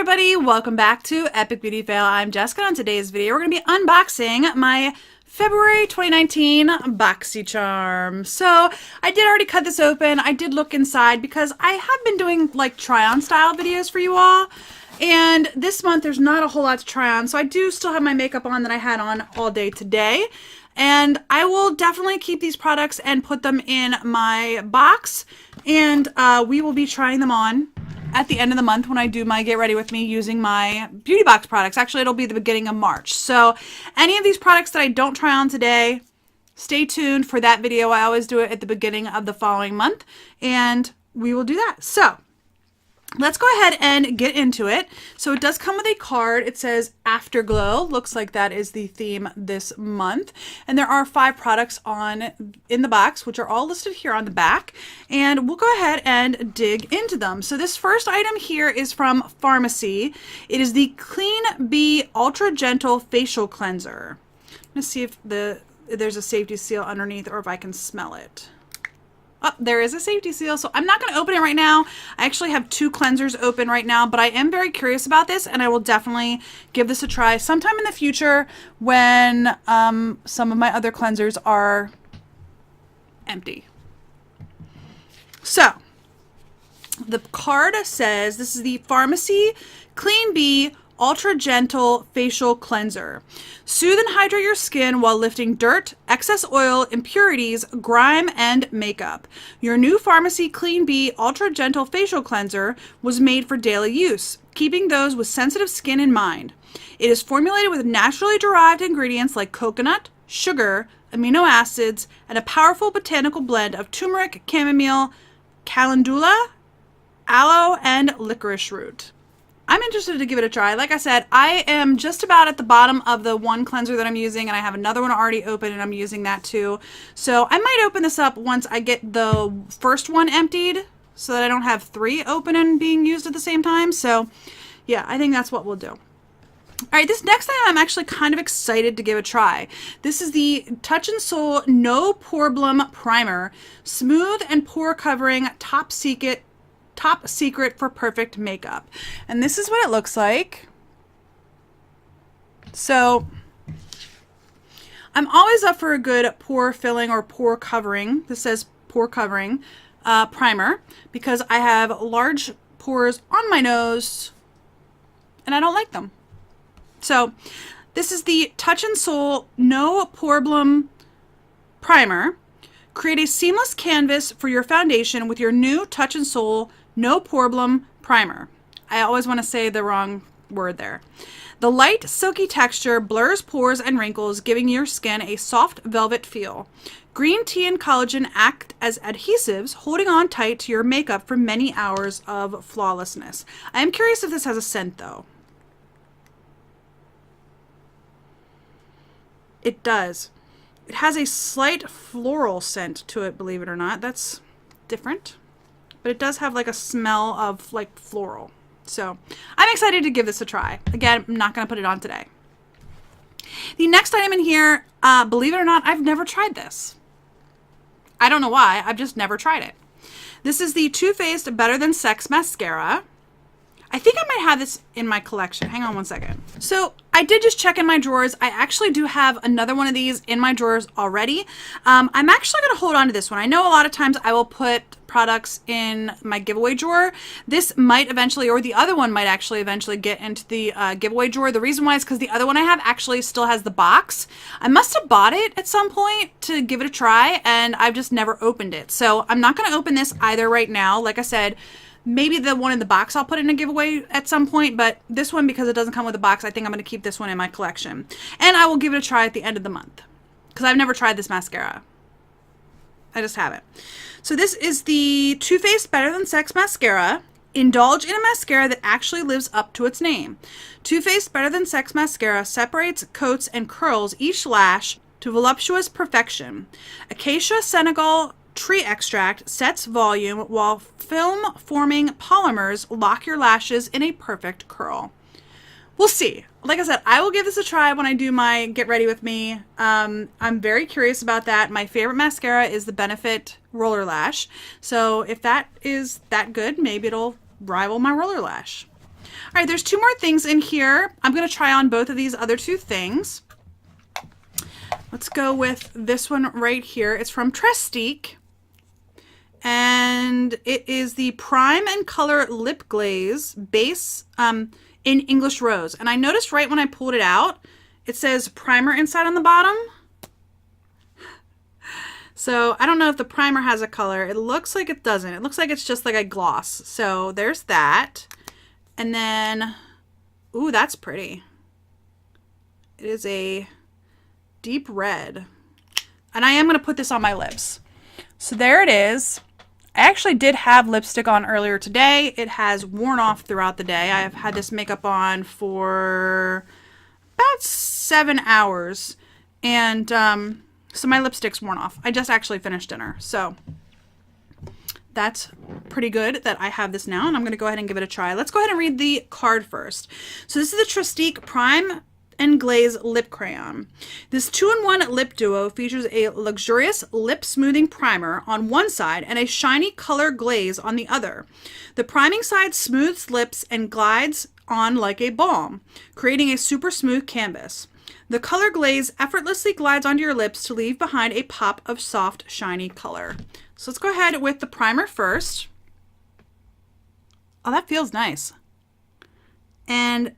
everybody, welcome back to Epic Beauty Fail. I'm Jessica. On today's video, we're going to be unboxing my February 2019 Boxycharm. So I did already cut this open. I did look inside because I have been doing like try-on style videos for you all. And this month there's not a whole lot to try on. So I do still have my makeup on that I had on all day today. And I will definitely keep these products and put them in my box. And we will be trying them on at the end of the month when I do my Get Ready With Me using my beauty box products. Actually, it'll be the beginning of March. So any of these products that I don't try on today, stay tuned for that video. I always do it at the beginning of the following month, and we will do that. So let's go ahead and get into it. So it does come with a card. It says Afterglow. Looks like that is the theme this month. And there are 5 products in the box, which are all listed here on the back. And we'll go ahead and dig into them. So this first item here is from Pharmacy. It is the Clean Bee Ultra Gentle Facial Cleanser. I'm going to see if there's a safety seal underneath or if I can smell it. Oh, there is a safety seal, so I'm not going to open it right now. I actually have 2 cleansers open right now, but I am very curious about this, and I will definitely give this a try sometime in the future when some of my other cleansers are empty. So, the card says this is the Pharmacy Clean Bee Ultra Gentle Facial Cleanser. Soothe and hydrate your skin while lifting dirt, excess oil, impurities, grime, and makeup. Your new Pharmacy Clean Bee Ultra Gentle Facial Cleanser was made for daily use, keeping those with sensitive skin in mind. It is formulated with naturally derived ingredients like coconut, sugar, amino acids, and a powerful botanical blend of turmeric, chamomile, calendula, aloe, and licorice root. I'm interested to give it a try. Like I said, I am just about at the bottom of the one cleanser that I'm using, and I have another one already open, and I'm using that too. So I might open this up once I get the first one emptied so that I don't have 3 open and being used at the same time. So yeah, I think that's what we'll do. All right, this next thing I'm actually kind of excited to give a try. This is the Touch in Sol No Poreblem Primer. Smooth and pore covering, top secret for perfect makeup. And this is what it looks like. So I'm always up for a good pore filling or pore covering. This says pore covering primer because I have large pores on my nose and I don't like them. So this is the Touch in Sol No Poreblem Primer. Create a seamless canvas for your foundation with your new Touch in Sol No Poreblem Primer. I always want to say the wrong word there. The light, silky texture blurs pores and wrinkles, giving your skin a soft velvet feel. Green tea and collagen act as adhesives, holding on tight to your makeup for many hours of flawlessness. I am curious if this has a scent, though. It does. It has a slight floral scent to it, believe it or not. That's different. But it does have like a smell of like floral. So I'm excited to give this a try. Again, I'm not going to put it on today. The next item in here, believe it or not, I've never tried this. I don't know why. I've just never tried it. This is the Too Faced Better Than Sex Mascara. I think I might have this in my collection. Hang on one second. So I did just check in my drawers. I actually do have another one of these in my drawers already. I'm actually going to hold on to this one. I know a lot of times I will put products in my giveaway drawer. This might eventually, or the other one might actually eventually get into the giveaway drawer. The reason why is because the other one I have actually still has the box. I must have bought it at some point to give it a try, and I've just never opened it. So I'm not going to open this either right now. Like I said, maybe the one in the box I'll put in a giveaway at some point, but this one, because it doesn't come with a box, I think I'm going to keep this one in my collection. And I will give it a try at the end of the month, because I've never tried this mascara. I just haven't. So this is the Too Faced Better Than Sex Mascara. Indulge in a mascara that actually lives up to its name. Too Faced Better Than Sex Mascara separates, coats, and curls each lash to voluptuous perfection. Acacia Senegal tree extract sets volume while film-forming polymers lock your lashes in a perfect curl. We'll see. Like I said, I will give this a try when I do my Get Ready With Me. I'm very curious about that. My favorite mascara is the Benefit Roller Lash. So if that is that good, maybe it'll rival my Roller Lash. All right, there's two more things in here. I'm going to try on both of these other two things. Let's go with this one right here. It's from Trestique, and it is the Prime and Color Lip Glaze Base in English Rose. And I noticed right when I pulled it out, it says primer inside on the bottom. So I don't know if the primer has a color. It looks like it doesn't. It looks like it's just like a gloss. So there's that. And then, ooh, that's pretty. It is a deep red. And I am going to put this on my lips. So there it is. I actually did have lipstick on earlier today. It has worn off throughout the day. I have had this makeup on for about 7 hours. And so my lipstick's worn off. I just actually finished dinner. So that's pretty good that I have this now, and I'm going to go ahead and give it a try. Let's go ahead and read the card first. So this is the Trestique Prime and Glaze Lip Crayon. This 2-in-1 lip duo features a luxurious lip smoothing primer on one side and a shiny color glaze on the other. The priming side smooths lips and glides on like a balm, creating a super smooth canvas. The color glaze effortlessly glides onto your lips to leave behind a pop of soft, shiny color. So let's go ahead with the primer first. Oh, that feels nice. And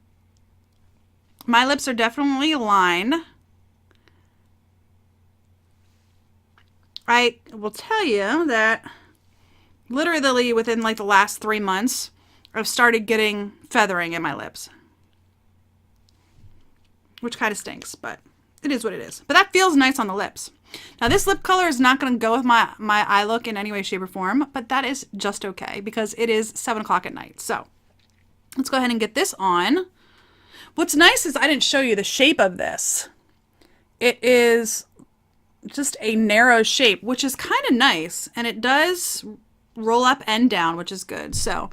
my lips are definitely lined. I will tell you that literally within like the last 3 months, I've started getting feathering in my lips. Which kind of stinks, but it is what it is. But that feels nice on the lips. Now this lip color is not going to go with my eye look in any way, shape, or form, but that is just okay because it is 7 o'clock at night. So let's go ahead and get this on. What's nice is I didn't show you the shape of this. It is just a narrow shape, which is kind of nice, and it does roll up and down, which is good. So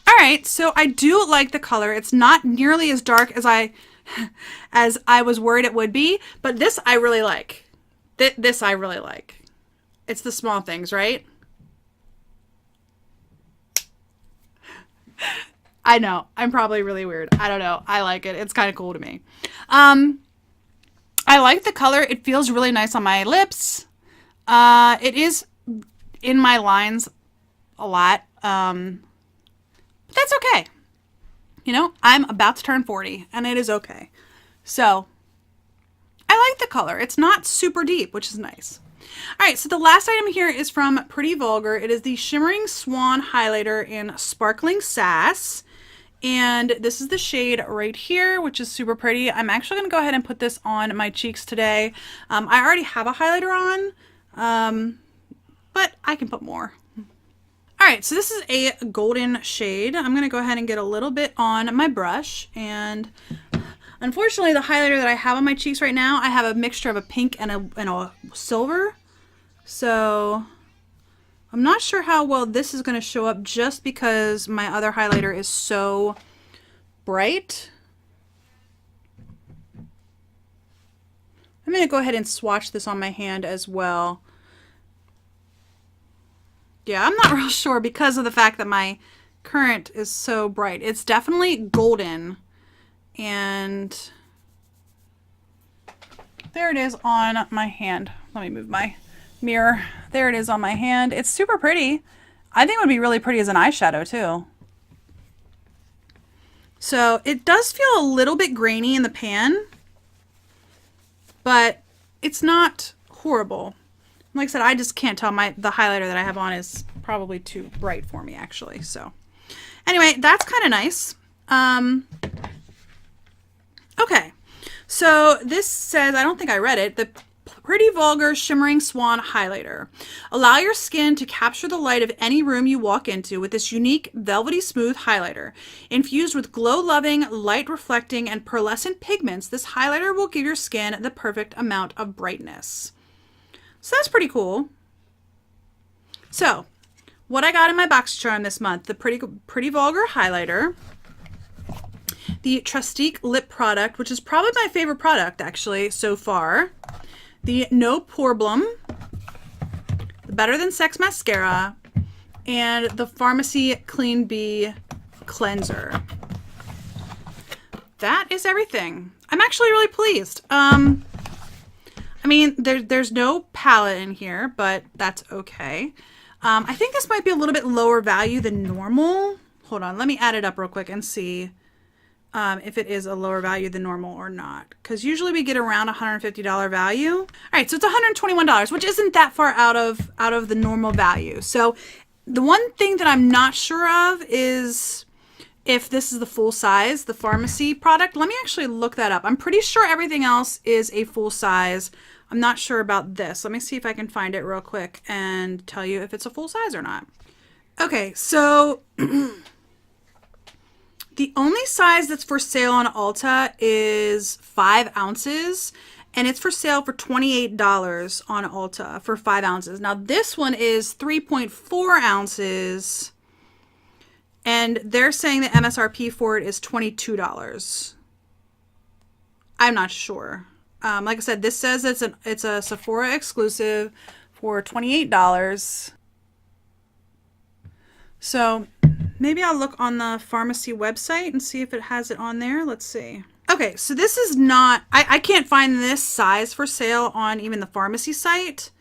Alright, so I do like the color. It's not nearly as dark as I was worried it would be, but this I really like. This I really like. It's the small things, right? I know, I'm probably really weird. I don't know. I like it. It's kind of cool to me. I like the color. It feels really nice on my lips. It is in my lines a lot. But that's okay. You know, I'm about to turn 40 and it is okay. So I like the color. It's not super deep, which is nice. All right, so the last item here is from Pretty Vulgar. It is the Shimmering Swan Highlighter in Sparkling Sass. And this is the shade right here, which is super pretty. I'm actually going to go ahead and put this on my cheeks today. I already have a highlighter on, but I can put more. All right, so this is a golden shade. I'm going to go ahead and get a little bit on my brush. And unfortunately, the highlighter that I have on my cheeks right now, I have a mixture of a pink and a silver. So I'm not sure how well this is going to show up just because my other highlighter is so bright. I'm going to go ahead and swatch this on my hand as well. Yeah, I'm not real sure because of the fact that my current is so bright. It's definitely golden. And there it is on my hand. Let me move my mirror. There it is on my hand. It's super pretty. I think it would be really pretty as an eyeshadow too. So it does feel a little bit grainy in the pan, but it's not horrible. Like I said, I just can't tell. The highlighter that I have on is probably too bright for me, actually. So anyway, that's kind of nice. Okay, so this says, I don't think I read it, the Pretty Vulgar Shimmering Swan Highlighter. Allow your skin to capture the light of any room you walk into with this unique velvety smooth highlighter. Infused with glow-loving, light-reflecting, and pearlescent pigments, this highlighter will give your skin the perfect amount of brightness. So that's pretty cool. So, what I got in my Boxycharm this month, the Pretty Vulgar Highlighter, the Trustique Lip Product, which is probably my favorite product, actually, so far, the No Problem, the Better Than Sex Mascara, and the Pharmacy Clean Bee Cleanser. That is everything. I'm actually really pleased. I mean, there's no palette in here, but that's okay. I think this might be a little bit lower value than normal. Hold on, let me add it up real quick and see if it is a lower value than normal or not. Because usually we get around $150 value. All right, so it's $121, which isn't that far out of the normal value. So the one thing that I'm not sure of is if this is the full size, the pharmacy product. Let me actually look that up. I'm pretty sure everything else is a full size. I'm not sure about this. Let me see if I can find it real quick and tell you if it's a full size or not. Okay, so the only size that's for sale on Ulta is 5 ounces, and it's for sale for $28 on Ulta for 5 ounces. Now this one is 3.4 ounces, and they're saying the MSRP for it is $22. I'm not sure. Like I said, this says it's a Sephora exclusive for $28. So maybe I'll look on the pharmacy website and see if it has it on there. Let's see. Okay, so this is not, I can't find this size for sale on even the pharmacy site.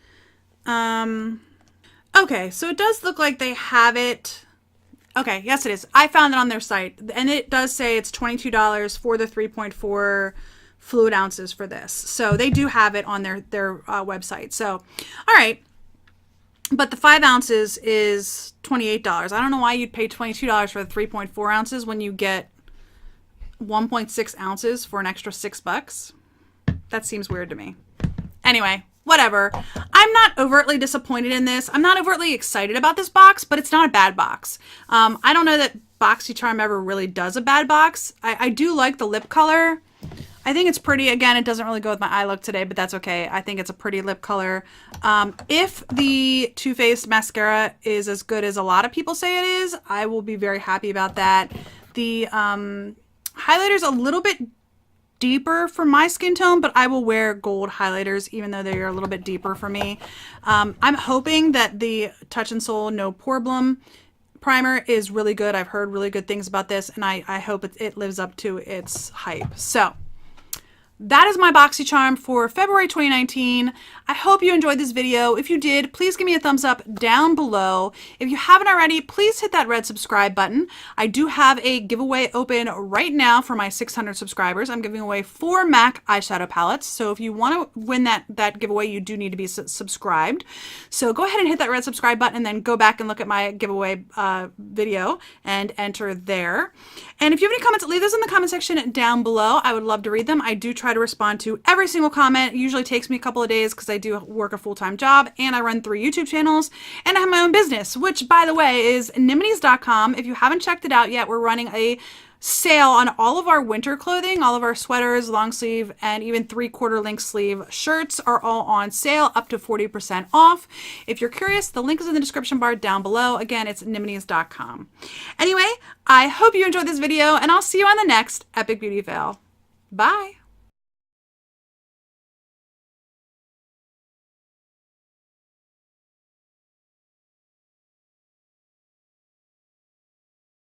Okay, so it does look like they have it. Okay, yes it is. I found it on their site, and it does say it's $22 for the 3.4 fluid ounces for this. So they do have it on their website. So, all right. But the 5 ounces is $28. I don't know why you'd pay $22 for the 3.4 ounces when you get 1.6 ounces for an extra $6. That seems weird to me. Anyway, whatever. I'm not overtly disappointed in this. I'm not overtly excited about this box, but it's not a bad box. I don't know that Boxycharm ever really does a bad box. I do like the lip color. I think it's pretty. Again, it doesn't really go with my eye look today, but that's okay. I think it's a pretty lip color. If the Too Faced mascara is as good as a lot of people say it is, I will be very happy about that. The highlighter's a little bit deeper for my skin tone, but I will wear gold highlighters even though they're a little bit deeper for me. I'm hoping that the Touch in Sol No Problem primer is really good. I've heard really good things about this, and I hope it lives up to its hype. So that is my Boxycharm for February 2019. I hope you enjoyed this video. If you did, please give me a thumbs up down below. If you haven't already, please hit that red subscribe button. I do have a giveaway open right now for my 600 subscribers. I'm giving away 4 MAC eyeshadow palettes. So if you want to win that giveaway, you do need to be subscribed. So go ahead and hit that red subscribe button and then go back and look at my giveaway video and enter there. And if you have any comments, leave those in the comment section down below. I would love to read them. I do try to respond to every single comment. It usually takes me a couple of days because I do work a full-time job, and I run 3 YouTube channels, and I have my own business, which, by the way, is Niminies.com. If you haven't checked it out yet, we're running a sale on all of our winter clothing. All of our sweaters, long sleeve, and even 3/4 length sleeve shirts are all on sale, up to 40% off. If you're curious, the link is in the description bar down below. Again, it's Niminies.com. Anyway, I hope you enjoyed this video, and I'll see you on the next Epic Beauty Fail. Bye!